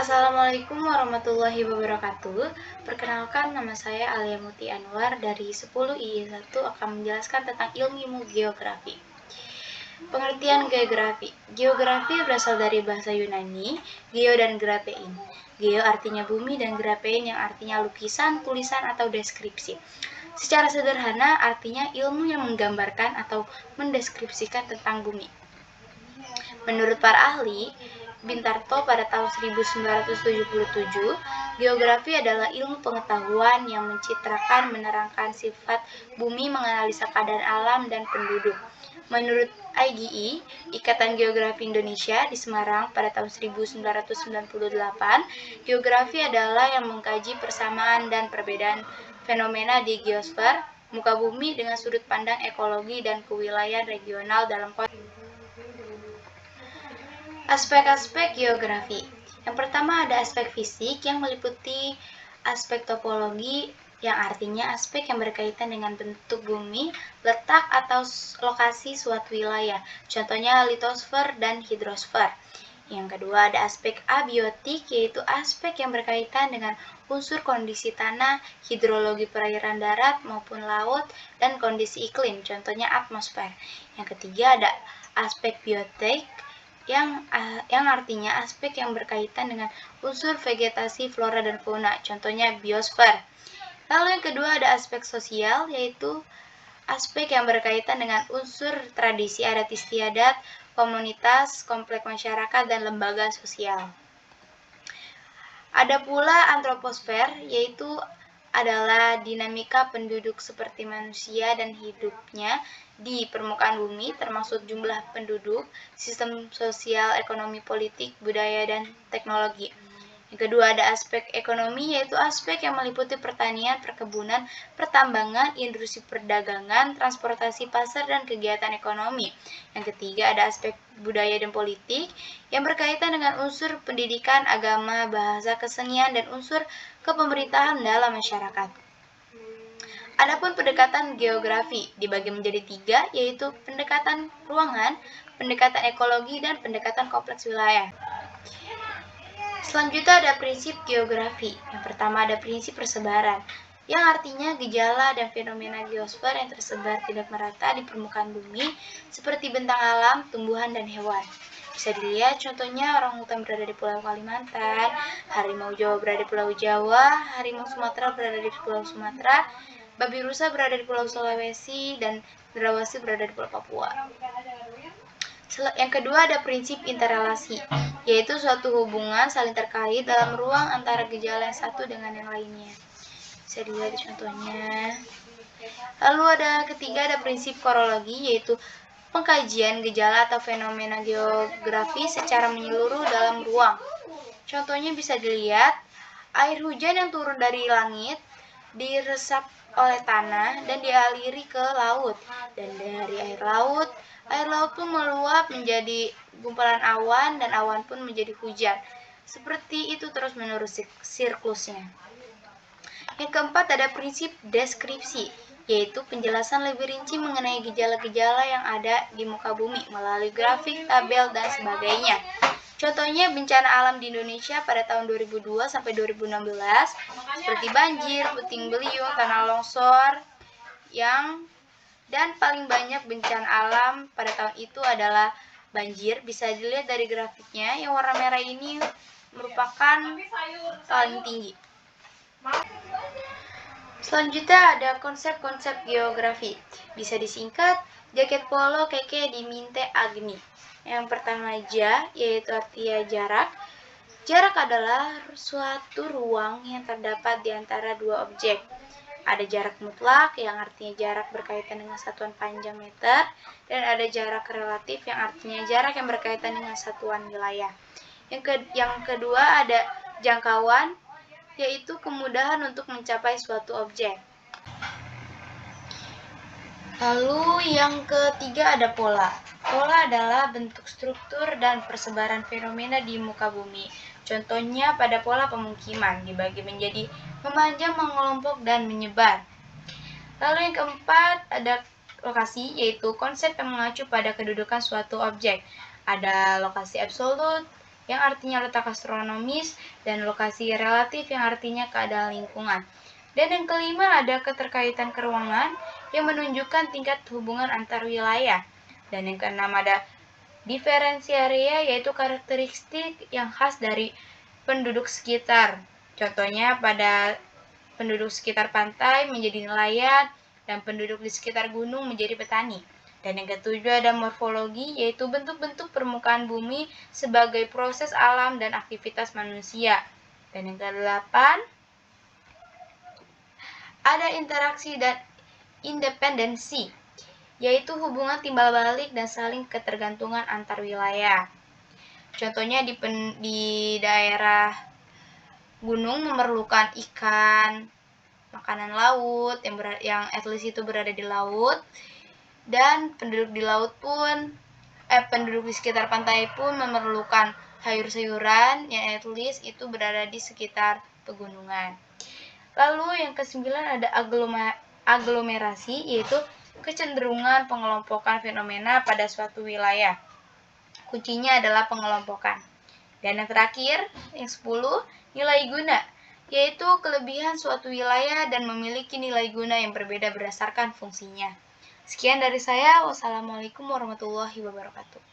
Assalamualaikum warahmatullahi wabarakatuh. Perkenalkan, nama saya Alia Muti Anwar dari 10 I1 akan menjelaskan tentang ilmu geografi. Pengertian geografi. Geografi berasal dari bahasa Yunani, geo dan graphein. Geo artinya bumi dan graphein yang artinya lukisan, tulisan, atau deskripsi. Secara sederhana, artinya ilmu yang menggambarkan atau mendeskripsikan tentang bumi. Menurut para ahli, Bintarto pada tahun 1977, geografi adalah ilmu pengetahuan yang mencitrakan, menerangkan sifat bumi, menganalisa keadaan alam dan penduduk. Menurut IGI, Ikatan Geografi Indonesia di Semarang pada tahun 1998, geografi adalah yang mengkaji persamaan dan perbedaan fenomena di geosfer, muka bumi dengan sudut pandang ekologi dan kewilayahan regional dalam konteks. Aspek-aspek geografi. Yang pertama ada aspek fisik yang meliputi aspek topologi yang artinya aspek yang berkaitan dengan bentuk bumi, letak atau lokasi suatu wilayah. Contohnya litosfer dan hidrosfer. Yang kedua ada aspek abiotik, yaitu aspek yang berkaitan dengan unsur kondisi tanah, hidrologi perairan darat maupun laut, dan kondisi iklim, contohnya atmosfer. Yang ketiga ada aspek biotik, yang artinya aspek yang berkaitan dengan unsur vegetasi, flora, dan fauna, contohnya biosfer. Lalu yang kedua ada aspek sosial, yaitu aspek yang berkaitan dengan unsur tradisi adat istiadat, komunitas, kompleks masyarakat, dan lembaga sosial. Ada pula antroposfer, yaitu adalah dinamika penduduk seperti manusia dan hidupnya di permukaan bumi, termasuk jumlah penduduk, sistem sosial, ekonomi, politik, budaya, dan teknologi. Yang kedua ada aspek ekonomi, yaitu aspek yang meliputi pertanian, perkebunan, pertambangan, industri perdagangan, transportasi, pasar, dan kegiatan ekonomi. Yang ketiga ada aspek budaya dan politik yang berkaitan dengan unsur pendidikan, agama, bahasa, kesenian, dan unsur kepemerintahan dalam masyarakat. Adapun pendekatan geografi dibagi menjadi 3, yaitu pendekatan ruangan, pendekatan ekologi, dan pendekatan kompleks wilayah. Selanjutnya ada prinsip geografi. Yang pertama ada prinsip persebaran, yang artinya gejala dan fenomena geosfer yang tersebar tidak merata di permukaan bumi, seperti bentang alam, tumbuhan, dan hewan. Bisa dilihat contohnya orangutan berada di Pulau Kalimantan, harimau Jawa berada di Pulau Jawa, harimau Sumatera berada di Pulau Sumatera, babi rusa berada di Pulau Sulawesi, dan drawasi berada di Pulau Papua. Yang kedua ada prinsip interrelasi, yaitu suatu hubungan saling terkait dalam ruang antara gejala yang satu dengan yang lainnya. Bisa dilihat contohnya. Lalu ada ketiga ada prinsip korologi, yaitu pengkajian gejala atau fenomena geografi secara menyeluruh dalam ruang. Contohnya bisa dilihat air hujan yang turun dari langit diresap oleh tanah dan dialiri ke laut, dan dari air laut pun meluap menjadi gumpalan awan, dan awan pun menjadi hujan. Seperti itu terus menerus siklusnya. Yang keempat ada prinsip deskripsi, yaitu penjelasan lebih rinci mengenai gejala-gejala yang ada di muka bumi melalui grafik, tabel, dan sebagainya. Contohnya bencana alam di Indonesia pada tahun 2002 sampai 2016 seperti banjir, puting beliung, tanah longsor, dan paling banyak bencana alam pada tahun itu adalah banjir. Bisa dilihat dari grafiknya, yang warna merah ini merupakan paling tinggi. Selanjutnya ada konsep-konsep geografi. Bisa disingkat jaket polo keke diminte agni. Yang pertama yaitu artinya jarak. Jarak adalah suatu ruang yang terdapat di antara dua objek. Ada jarak mutlak yang artinya jarak berkaitan dengan satuan panjang meter, dan ada jarak relatif yang artinya jarak yang berkaitan dengan satuan wilayah. Yang kedua ada jangkauan, yaitu kemudahan untuk mencapai suatu objek. Lalu yang ketiga ada pola. Pola adalah bentuk struktur dan persebaran fenomena di muka bumi. Contohnya pada pola pemukiman dibagi menjadi memanjang, mengelompok, dan menyebar. Lalu yang keempat ada lokasi, yaitu konsep yang mengacu pada kedudukan suatu objek. Ada lokasi absolut, yang artinya letak astronomis, dan lokasi relatif yang artinya keadaan lingkungan. Dan yang kelima ada keterkaitan keruangan yang menunjukkan tingkat hubungan antar wilayah. Dan yang keenam ada diferensiaria, yaitu karakteristik yang khas dari penduduk sekitar. Contohnya pada penduduk sekitar pantai menjadi nelayan dan penduduk di sekitar gunung menjadi petani. Dan yang ketujuh ada morfologi, yaitu bentuk-bentuk permukaan bumi sebagai proses alam dan aktivitas manusia. Dan yang kedelapan ada interaksi dan independensi, yaitu hubungan timbal balik dan saling ketergantungan antar wilayah. Contohnya di daerah gunung memerlukan ikan, makanan laut yang at least itu berada di laut, dan penduduk di laut pun penduduk di sekitar pantai pun memerlukan sayur-sayuran yang at least itu berada di sekitar pegunungan. Lalu yang kesembilan ada aglomerasi, yaitu kecenderungan pengelompokan fenomena pada suatu wilayah. Kuncinya adalah pengelompokan. Dan yang terakhir, yang 10, nilai guna, yaitu kelebihan suatu wilayah dan memiliki nilai guna yang berbeda berdasarkan fungsinya. Sekian dari saya. Wassalamualaikum warahmatullahi wabarakatuh.